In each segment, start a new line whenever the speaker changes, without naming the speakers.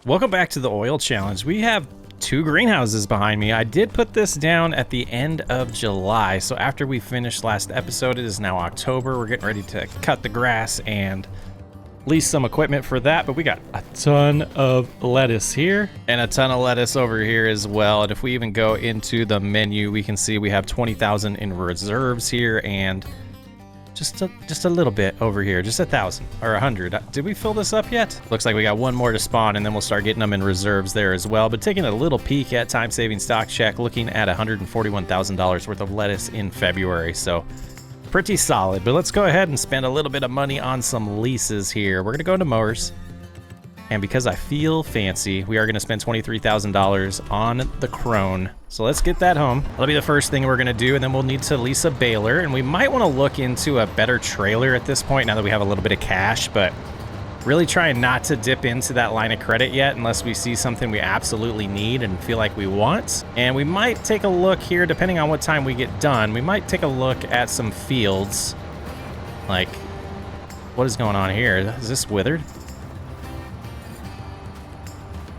Welcome back to the oil challenge. We have 2 greenhouses behind me. I did put this down at the end of July. So after we finished last episode, it is now October. We're getting ready to cut the grass and lease some equipment for that. But we got a ton of lettuce here and a ton of lettuce over here as well. And if we even go into the menu, we can see we have 20,000 in reserves here and just a little bit over here, just 1,000 or 100. Did we fill this up yet? Looks like we got one more to spawn and then we'll start getting them in reserves there as well. But taking a little peek at time-saving stock check, looking at $141,000 worth of lettuce in February. So pretty solid, but let's go ahead and spend a little bit of money on some leases here. We're gonna go into mowers. And because I feel fancy, we are going to spend $23,000 on the Crone. So let's get that home. That'll be the first thing we're going to do, and then we'll need to lease a baler. And we might want to look into a better trailer at this point now that we have a little bit of cash, but really trying not to dip into that line of credit yet unless we see something we absolutely need and feel like we want. And we might take a look here, depending on what time we get done, we might take a look at some fields. Like, what is going on here? Is this withered?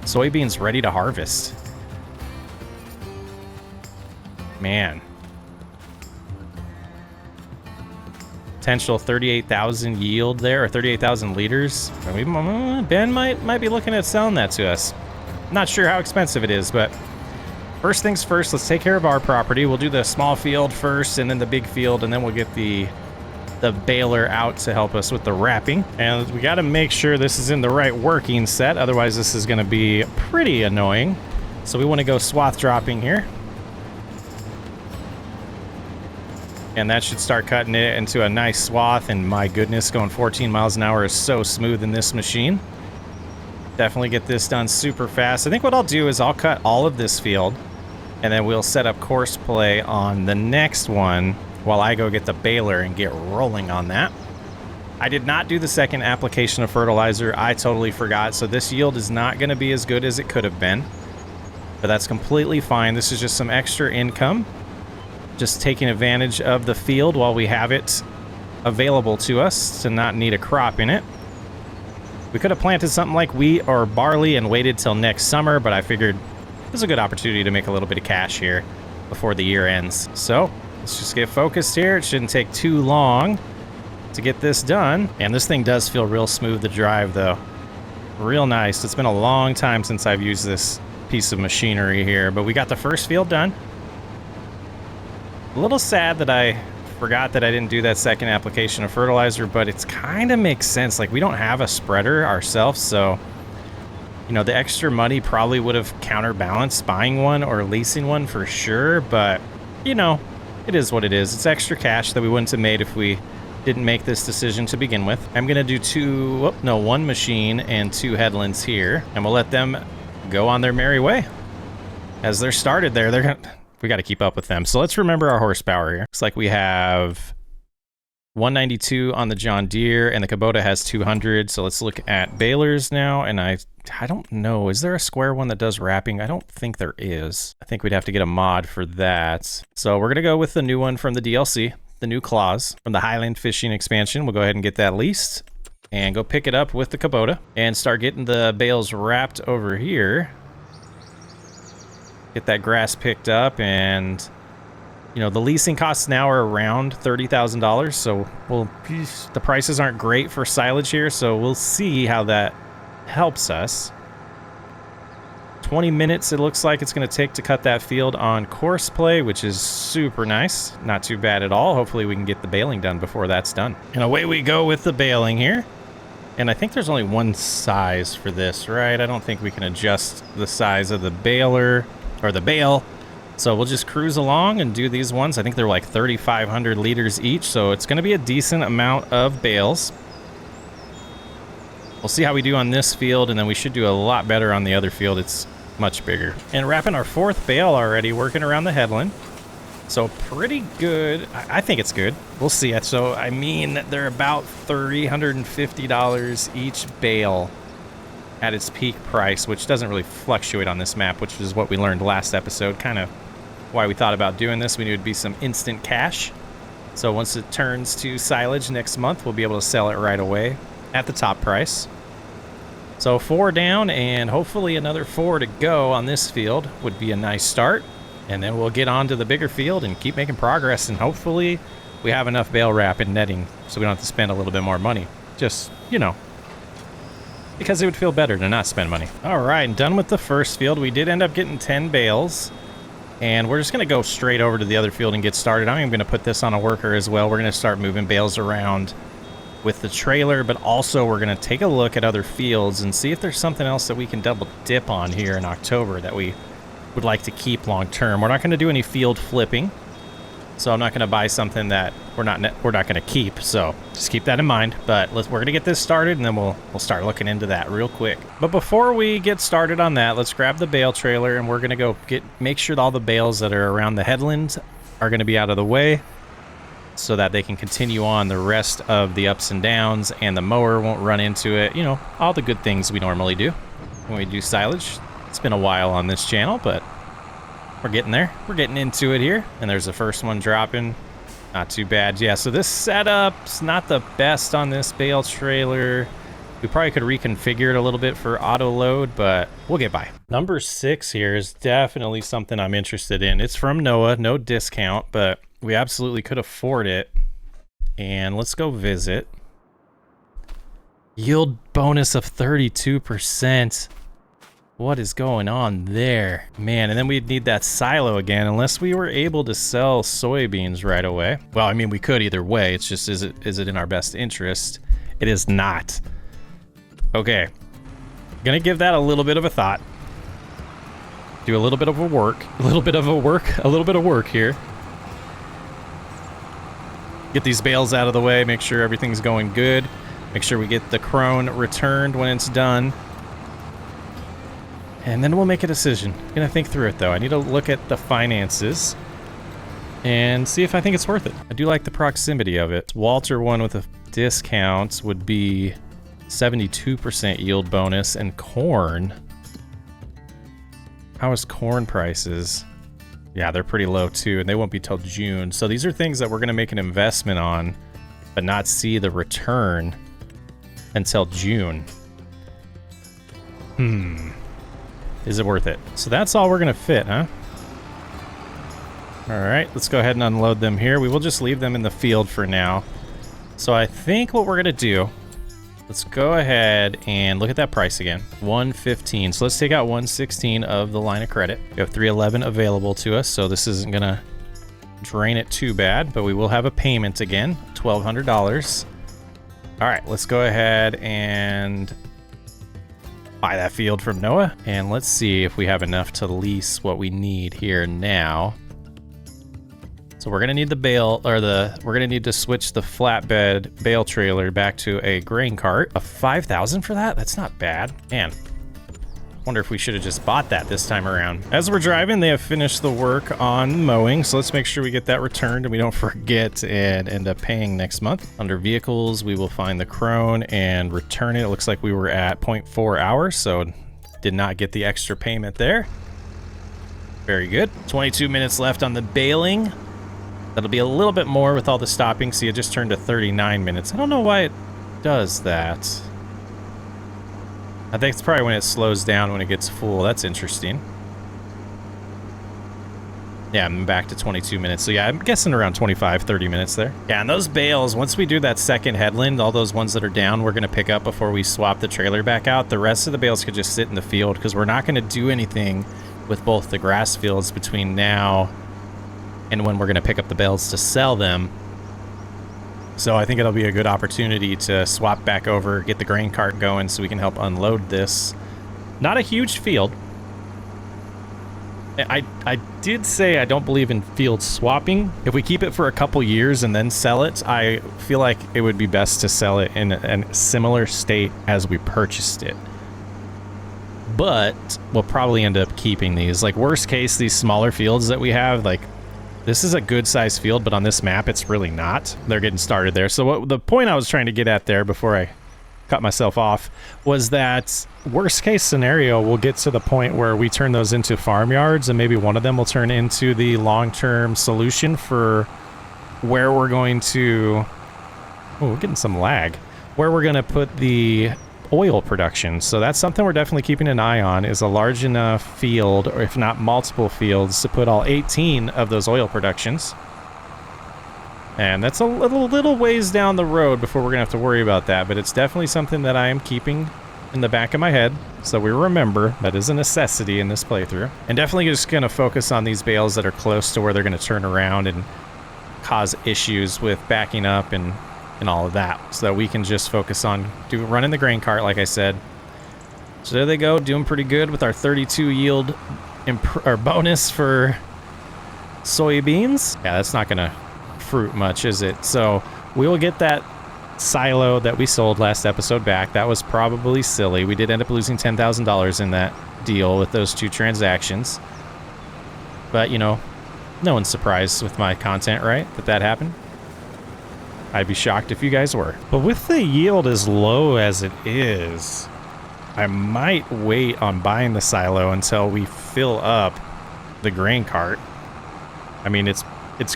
Soybeans ready to harvest. Man. Potential 38,000 yield there, or 38,000 liters. Ben might be looking at selling that to us. Not sure how expensive it is, but first things first, let's take care of our property. We'll do the small field first and then the big field, and then we'll get the baler out to help us with the wrapping. And we got to make sure this is in the right working set, otherwise this is going to be pretty annoying. So we want to go swath dropping here, and that should start cutting it into a nice swath. And my goodness, going 14 miles an hour is so smooth in this machine. Definitely get this done super fast. I think what I'll do is I'll cut all of this field and then we'll set up course play on the next one while I go get the baler and get rolling on that. I did not do the second application of fertilizer. I totally forgot. So this yield is not going to be as good as it could have been, but that's completely fine. This is just some extra income. Just taking advantage of the field while we have it available to us to not need a crop in it. We could have planted something like wheat or barley and waited till next summer, but I figured this is a good opportunity to make a little bit of cash here before the year ends. So let's just get focused here. It shouldn't take too long to get this done. And this thing does feel real smooth to drive though. Real nice. It's been a long time since I've used this piece of machinery here, but we got the first field done. A little sad that I forgot that I didn't do that second application of fertilizer, but it's kind of makes sense. Like, we don't have a spreader ourselves, so you know, the extra money probably would have counterbalanced buying one or leasing one for sure, but you know, it is what it is. It's extra cash that we wouldn't have made if we didn't make this decision to begin with. I'm gonna do one machine and 2 headlands here, and we'll let them go on their merry way. As they're started there, we got to keep up with them. So let's remember our horsepower here. Looks like we have 192 on the John Deere, and the Kubota has 200. So let's look at balers now. And I don't know, is there a square one that does wrapping? I don't think there is. I think we'd have to get a mod for that. So we're gonna go with the new one from the DLC, the new claws from the Highland Fishing expansion. We'll go ahead and get that leased and go pick it up with the Kubota and start getting the bales wrapped over here. Get that grass picked up, and you know, the leasing costs now are around $30,000, so the prices aren't great for silage here, so we'll see how that helps us. 20 minutes it looks like it's going to take to cut that field on course play, which is super nice. Not too bad at all. Hopefully we can get the baling done before that's done. And away we go with the baling here. And I think there's only one size for this, right? I don't think we can adjust the size of the baler or the bale. So we'll just cruise along and do these ones. I think they're like 3,500 liters each, so it's going to be a decent amount of bales. We'll see how we do on this field, and then we should do a lot better on the other field. It's much bigger. And wrapping our 4th bale already, working around the headland. So pretty good. I think it's good. We'll see. So I mean, they're about $350 each bale at its peak price, which doesn't really fluctuate on this map, which is what we learned last episode. Kind of why we thought about doing this. We knew it'd be some instant cash. So once it turns to silage next month, we'll be able to sell it right away at the top price. So 4 down and hopefully another 4 to go on this field would be a nice start. And then we'll get on to the bigger field and keep making progress. And hopefully we have enough bale wrap and netting so we don't have to spend a little bit more money. Just, you know, because it would feel better to not spend money. All right, done with the first field. We did end up getting 10 bales. And we're just going to go straight over to the other field and get started. I'm going to put this on a worker as well. We're going to start moving bales around with the trailer, but also we're going to take a look at other fields and see if there's something else that we can double dip on here in October that we would like to keep long term. We're not going to do any field flipping, so I'm not going to buy something that we're not going to keep. So just keep that in mind. But we're going to get this started, and then we'll start looking into that real quick. But before we get started on that, let's grab the bale trailer, and we're going to go make sure that all the bales that are around the headlands are going to be out of the way, so that they can continue on the rest of the ups and downs, and the mower won't run into it. You know, all the good things we normally do when we do silage. It's been a while on this channel, but we're getting there. We're getting into it here. And there's the first one dropping. Not too bad. Yeah, so this setup's not the best on this bale trailer. We probably could reconfigure it a little bit for auto load, but we'll get by. Number 6 here is definitely something I'm interested in. It's from Noah, no discount, but we absolutely could afford it. And let's go visit. Yield bonus of 32%. What is going on there? Man, and then we'd need that silo again, unless we were able to sell soybeans right away. Well, I mean, we could either way. It's just, is it in our best interest? It is not. Okay. Gonna give that a little bit of a thought. Do a little bit of work here. Get these bales out of the way, make sure everything's going good. Make sure we get the crone returned when it's done. And then we'll make a decision. I'm gonna think through it though. I need to look at the finances and see if I think it's worth it. I do like the proximity of it. Walter one with a discount would be 72% yield bonus, and corn. How is corn prices? Yeah, they're pretty low too, and they won't be till June. So these are things that we're gonna make an investment on, but not see the return until June. Is it worth it? So that's all we're gonna fit, huh? All right, let's go ahead and unload them here. We will just leave them in the field for now. So I think what we're gonna do, let's go ahead and look at that price again. 115. So let's take out 116 of the line of credit. We have 311 available to us, so this isn't gonna drain it too bad, but we will have a payment again, $1,200. All right, let's go ahead and buy that field from Noah, and let's see if we have enough to lease what we need here now. So we're gonna need the bale, or we're gonna need to switch the flatbed bale trailer back to a grain cart. A 5,000 for that? That's not bad. Man, wonder if we should have just bought that this time around. As we're driving, they have finished the work on mowing, so let's make sure we get that returned and we don't forget and end up paying next month. Under vehicles, we will find the crone and return it. It looks like we were at 0.4 hours, so did not get the extra payment there. Very good. 22 minutes left on the baling. That'll be a little bit more with all the stopping. See, it just turned to 39 minutes. I don't know why it does that. I think it's probably when it slows down when it gets full. That's interesting. Yeah, I'm back to 22 minutes. So yeah, I'm guessing around 25, 30 minutes there. Yeah, and those bales, once we do that second headland, all those ones that are down, we're gonna pick up before we swap the trailer back out. The rest of the bales could just sit in the field because we're not gonna do anything with both the grass fields between now and when we're gonna pick up the bales to sell them. So I think it'll be a good opportunity to swap back over, get the grain cart going so we can help unload this. Not a huge field. I did say I don't believe in field swapping. If we keep it for a couple years and then sell it, I feel like it would be best to sell it in a similar state as we purchased it. But we'll probably end up keeping these. Like worst case, these smaller fields that we have, like this is a good sized field, but on this map, it's really not. They're getting started there. So the point I was trying to get at there before I cut myself off was that worst case scenario, we'll get to the point where we turn those into farmyards and maybe one of them will turn into the long-term solution for where we're going to, oh, we're getting some lag, where we're going to put the oil production. So that's something we're definitely keeping an eye on, is a large enough field, or if not multiple fields, to put all 18 of those oil productions. And that's a little ways down the road before we're gonna have to worry about that, but it's definitely something that I am keeping in the back of my head, so we remember that is a necessity in this playthrough. And definitely just gonna focus on these bales that are close to where they're gonna turn around and cause issues with backing up and all of that, so that we can just focus on running the grain cart, like I said. So there they go, doing pretty good with our 32 yield bonus for soybeans. Yeah, that's not gonna fruit much, is it? So we will get that silo that we sold last episode back. That was probably silly. We did end up losing $10,000 in that deal with those two transactions. But, you know, no one's surprised with my content, right? That happened. I'd be shocked if you guys were. But with the yield as low as it is, I might wait on buying the silo until we fill up the grain cart. I mean, it's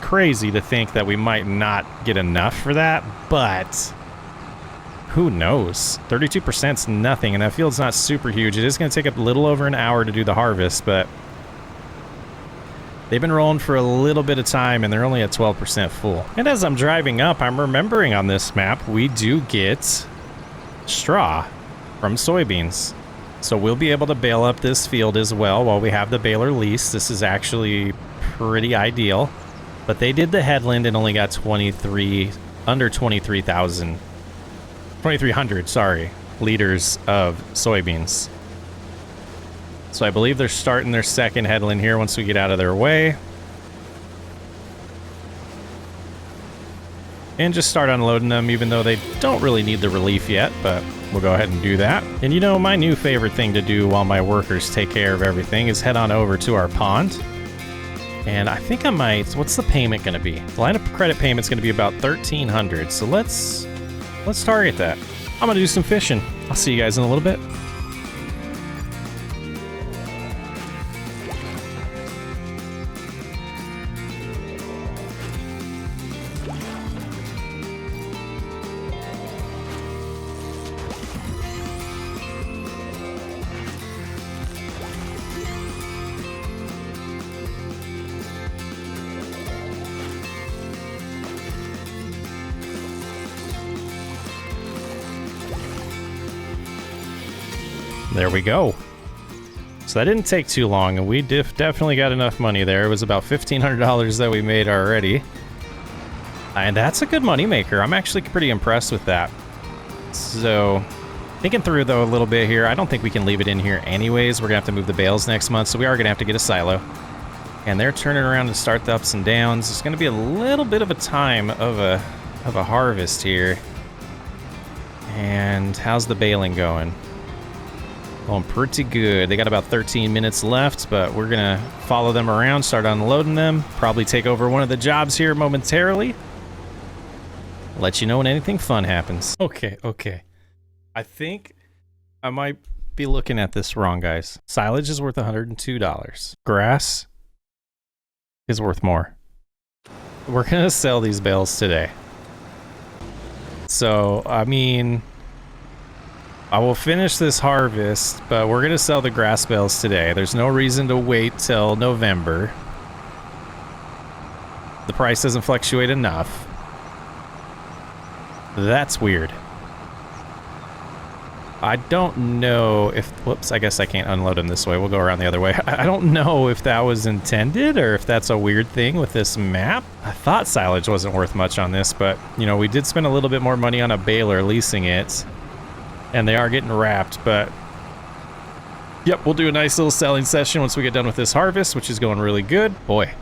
crazy to think that we might not get enough for that, but who knows? 32%'s nothing, and that field's not super huge. It is going to take a little over an hour to do the harvest, but they've been rolling for a little bit of time, and they're only at 12% full. And as I'm driving up, I'm remembering on this map, we do get straw from soybeans. So we'll be able to bale up this field as well while we have the baler lease. This is actually pretty ideal. But they did the headland and only got under 2,300, sorry, liters of soybeans. So I believe they're starting their second headland here once we get out of their way. And just start unloading them, even though they don't really need the relief yet, but we'll go ahead and do that. And you know, my new favorite thing to do while my workers take care of everything is head on over to our pond. And I think I might, what's the payment going to be? The line of credit payment's going to be about $1,300. So let's target that. I'm going to do some fishing. I'll see you guys in a little bit. There we go. So that didn't take too long, and we definitely got enough money there. It was about $1,500 that we made already. And that's a good money maker. I'm actually pretty impressed with that. So, thinking through though a little bit here, I don't think we can leave it in here anyways. We're gonna have to move the bales next month, so we are gonna have to get a silo. And they're turning around to start the ups and downs. It's gonna be a little bit of a time of a harvest here. And how's the baling going? Going pretty good. They got about 13 minutes left, but we're gonna follow them around, start unloading them, probably take over one of the jobs here momentarily. Let you know when anything fun happens. Okay. I think I might be looking at this wrong, guys. Silage is worth $102. Grass is worth more. We're gonna sell these bales today. So, I mean, I will finish this harvest, but we're gonna sell the grass bales today. There's no reason to wait till November. The price doesn't fluctuate enough. That's weird. I don't know if, whoops, I guess I can't unload them this way. We'll go around the other way. I don't know if that was intended or if that's a weird thing with this map. I thought silage wasn't worth much on this, but you know, we did spend a little bit more money on a baler leasing it. And they are getting wrapped, but yep, we'll do a nice little selling session once we get done with this harvest, which is going really good. Boy,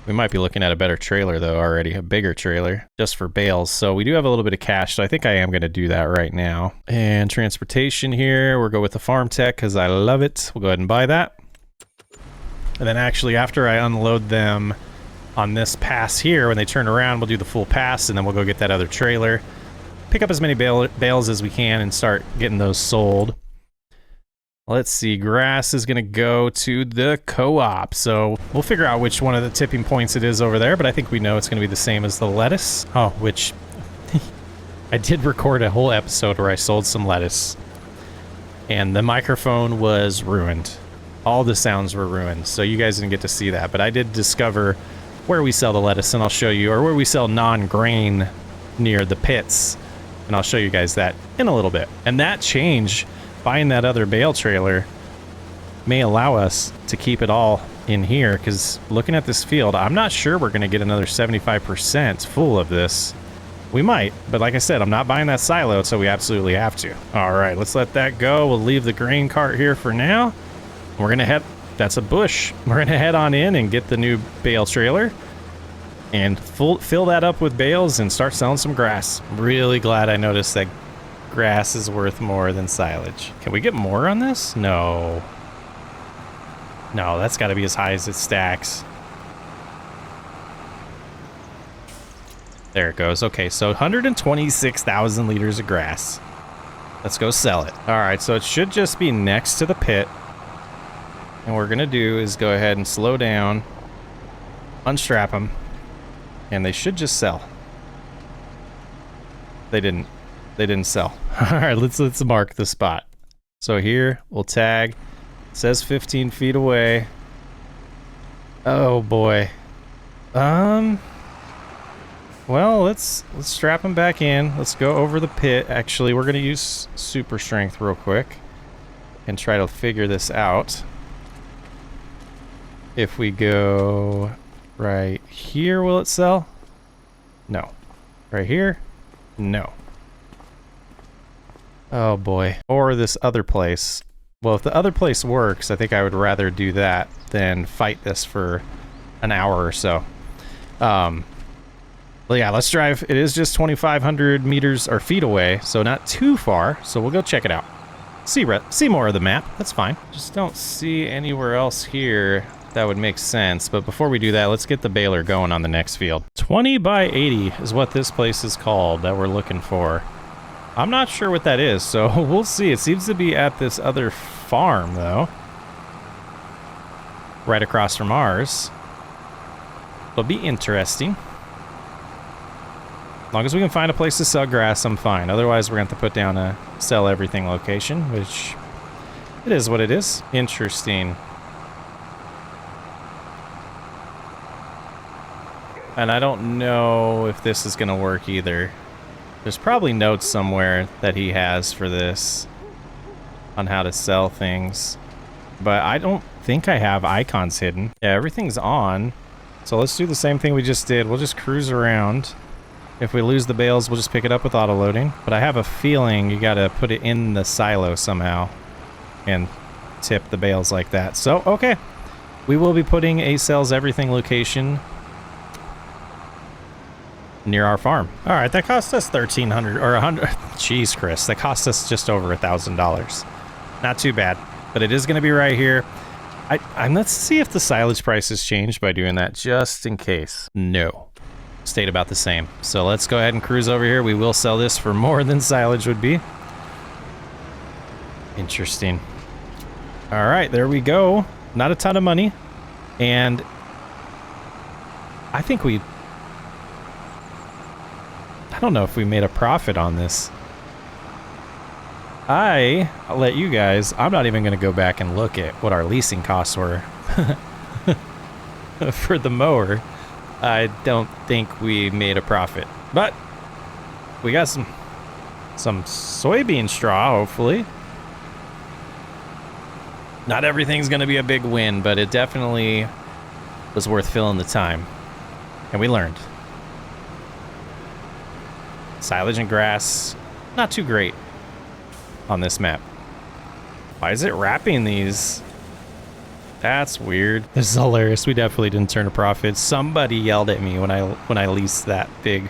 we might be looking at a better trailer though already, a bigger trailer just for bales. So we do have a little bit of cash, so I think I am going to do that right now. And transportation here, we'll go with the farm tech because I love it. We'll go ahead and buy that. And then actually after I unload them on this pass here, when they turn around, we'll do the full pass and then we'll go get that other trailer. Pick up as many bales as we can and start getting those sold. Let's see, grass is gonna go to the co-op, so we'll figure out which one of the tipping points it is over there, but I think we know it's gonna be the same as the lettuce. Oh, which I did record a whole episode where I sold some lettuce, and the microphone was ruined. All the sounds were ruined, so you guys didn't get to see that. But I did discover where we sell the lettuce, and I'll show you, or where we sell non-grain near the pits, and I'll show you guys that in a little bit. And that change, buying that other bale trailer, may allow us to keep it all in here, because looking at this field, I'm not sure we're going to get another 75% full of this. We might, but like I said, I'm not buying that silo, so we absolutely have to. All right, let's let that go. We'll leave the grain cart here for now. We're going to head, that's a bush. We're going to head on in and get the new bale trailer and fill that up with bales and start selling some grass. I'm really glad I noticed that grass is worth more than silage. Can we get more on this? No. No, that's got to be as high as it stacks. There it goes. Okay, so 126,000 liters of grass. Let's go sell it. All right, so it should just be next to the pit. And what we're going to do is go ahead and slow down, unstrap them, and they should just sell. They didn't. They didn't sell. All right, let's mark the spot. So here, we'll tag. It says 15 feet away. Oh, boy. Well, let's strap them back in. Let's go over the pit. Actually, we're going to use super strength real quick and try to figure this out. If we go right here, will it sell? No. Right here? No. Oh, boy. Or this other place. Well, if the other place works, I think I would rather do that than fight this for an hour or so. Well, yeah, let's drive. It is just 2,500 meters or feet away, so not too far. So we'll go check it out. See more of the map. That's fine. Just don't see anywhere else here that would make sense. But before we do that, let's get the baler going on the next field. 20 by 80 is what this place is called that we're looking for. I'm not sure what that is, so we'll see. It seems to be at this other farm, though. Right across from ours. It'll be interesting. As long as we can find a place to sell grass, I'm fine. Otherwise, we're going to have to put down a sell everything location, which it is what it is. Interesting. And I don't know if this is going to work either. There's probably notes somewhere that he has for this on how to sell things. But I don't think I have icons hidden. Yeah, everything's on. So let's do the same thing we just did. We'll just cruise around. If we lose the bales, we'll just pick it up with auto-loading. But I have a feeling you gotta put it in the silo somehow and tip the bales like that. So, okay. We will be putting a sells everything location near our farm. All right, that cost us $1,300 or $100. Jeez, Chris, that cost us just over $1,000. Not too bad, but it is gonna be right here. Let's see if the silage price has changed by doing that, just in case. No. Stayed about the same. So let's go ahead and cruise over here. We will sell this for more than silage would be. Interesting. All right, there we go. Not a ton of money. And I think I don't know if we made a profit on this. I'll let you guys, I'm not even going to go back and look at what our leasing costs were for the mower. I don't think we made a profit, but we got some soybean straw, hopefully. Not everything's going to be a big win, but it definitely was worth filling the time. And we learned. Silage and grass, not too great on this map. Why is it wrapping these? That's weird. This is hilarious. We definitely didn't turn a profit. Somebody yelled at me when I leased that big,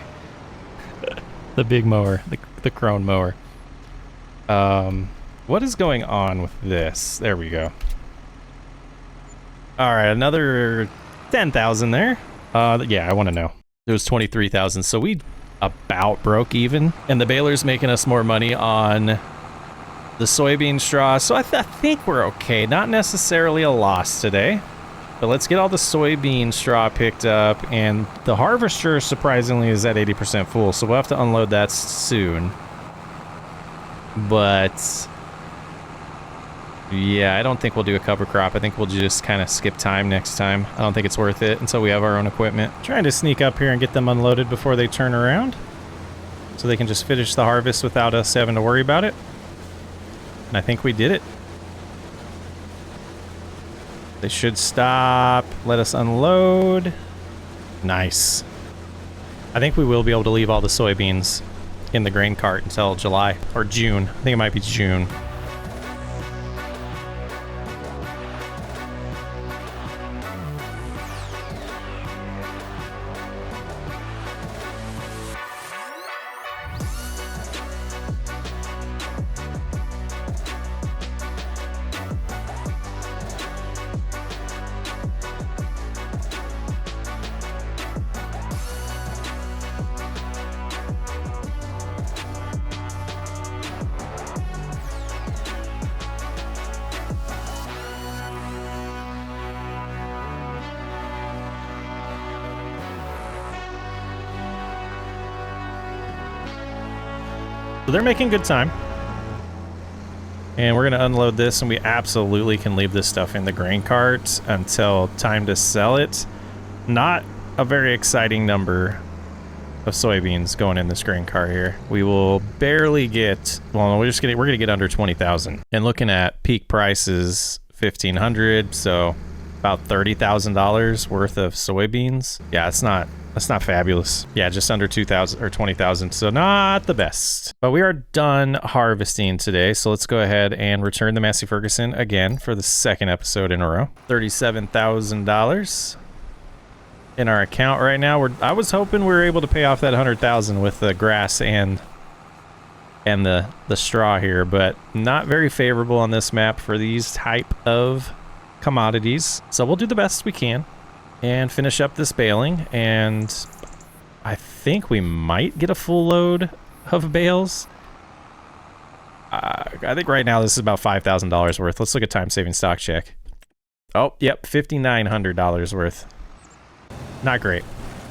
the big mower, the Crone mower. What is going on with this? There we go. All right, another 10,000 there. Yeah, I want to know. It was 23,000, so we about broke even, and the baler's making us more money on the soybean straw, so I think we're okay. Not necessarily a loss today. But let's get all the soybean straw picked up, and the harvester surprisingly is at 80% full, so we'll have to unload that soon. But yeah, I don't think we'll do a cover crop. I think we'll just kind of skip time next time. I don't think it's worth it until we have our own equipment. Trying to sneak up here and get them unloaded before they turn around, so they can just finish the harvest without us having to worry about it. And I think we did it. They should stop, let us unload. Nice. I think we will be able to leave all the soybeans in the grain cart until July or June. I think it might be June. So they're making good time. And we're going to unload this, and we absolutely can leave this stuff in the grain cart until time to sell it. Not a very exciting number of soybeans going in this grain cart here. We will barely get, well, we're going to get under 20,000. And looking at peak prices, 1,500, so about $30,000 worth of soybeans. Yeah, that's not fabulous. Yeah, just under 2,000 or 20,000, so not the best. But we are done harvesting today, so let's go ahead and return the Massey Ferguson again for the second episode in a row. $37,000 in our account right now. I was hoping we were able to pay off that 100,000 with the grass and the straw here, but not very favorable on this map for these type of commodities. So we'll do the best we can and finish up this baling, and I think we might get a full load of bales. I think right now this is about $5,000 worth. Let's look at time saving stock check. Oh, yep, $5,900 worth. Not great.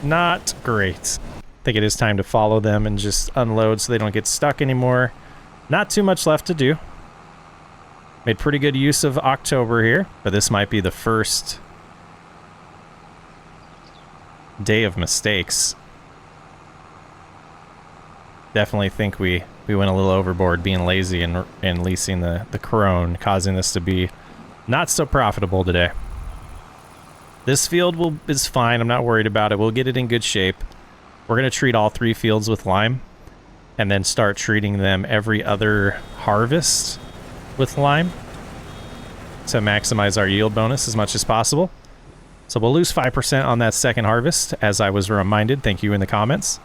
Not great. I think it is time to follow them and just unload so they don't get stuck anymore. Not too much left to do. Made pretty good use of October here, but this might be the first day of mistakes. Definitely think we went a little overboard being lazy and leasing the crone, causing this to be not so profitable today. This field is fine. I'm not worried about it. We'll get it in good shape. We're going to treat all 3 fields with lime and then start treating them every other harvest with lime to maximize our yield bonus as much as possible. So we'll lose 5% on that second harvest, as I was reminded. Thank you in the comments.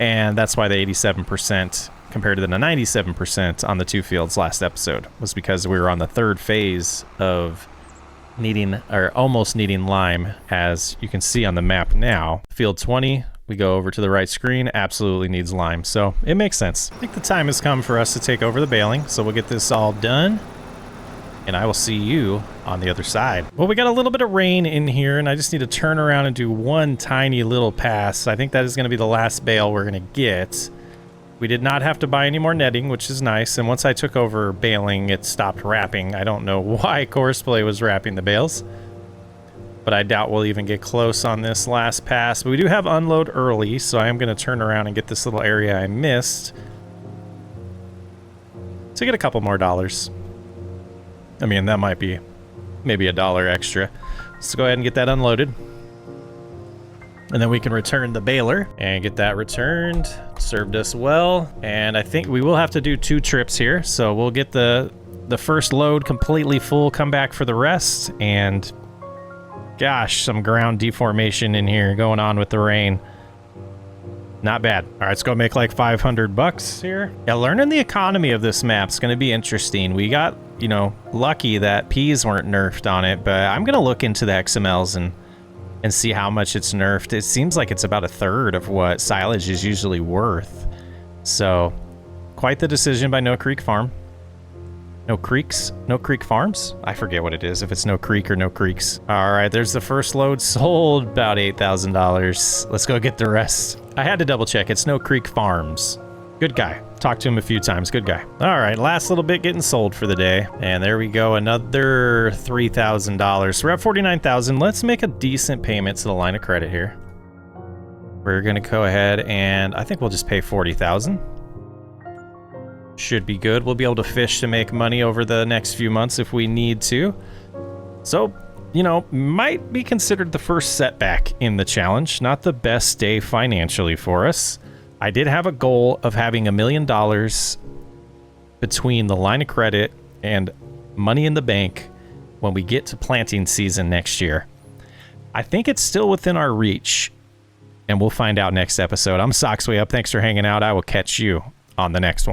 And that's why the 87% compared to the 97% on the 2 fields last episode was because we were on the 3rd phase of needing, or almost needing, lime. As you can see on the map now, field 20, we go over to the right screen, absolutely needs lime. So it makes sense. I think the time has come for us to take over the baling. So we'll get this all done, and I will see you on the other side. Well, we got a little bit of rain in here, and I just need to turn around and do one tiny little pass. I think that is going to be the last bale we're going to get. We did not have to buy any more netting, which is nice. And once I took over baling, it stopped wrapping. I don't know why Courseplay was wrapping the bales, but I doubt we'll even get close on this last pass. But we do have unload early, so I am going to turn around and get this little area I missed to get a couple more dollars. I mean, that might be maybe $1 extra. Let's go ahead and get that unloaded. And then we can return the baler and get that returned. Served us well. And I think we will have to do 2 trips here. So we'll get the first load completely full, come back for the rest. And gosh, some ground deformation in here going on with the rain. Not bad. All right, let's go make like $500 here. Yeah, learning the economy of this map is going to be interesting. We got, you know, lucky that peas weren't nerfed on it, but I'm going to look into the XMLs and see how much it's nerfed. It seems like it's about 1/3 of what silage is usually worth. So, quite the decision by No Creek Farm. No creeks? No creek farms? I forget what it is, if it's no creek or no creeks. All right, there's the first load sold, about $8,000. Let's go get the rest. I had to double check, it's no creek farms. Good guy. Talked to him a few times, good guy. All right, last little bit getting sold for the day. And there we go, another $3,000. So we're at $49,000. Let's make a decent payment to the line of credit here. We're gonna go ahead and I think we'll just pay $40,000. Should be good. We'll be able to fish to make money over the next few months if we need to. So, you know, might be considered the first setback in the challenge. Not the best day financially for us. I did have a goal of having $1 million between the line of credit and money in the bank when we get to planting season next year. I think it's still within our reach, and we'll find out next episode. I'm Socksway Up. Thanks for hanging out. I will catch you on the next one.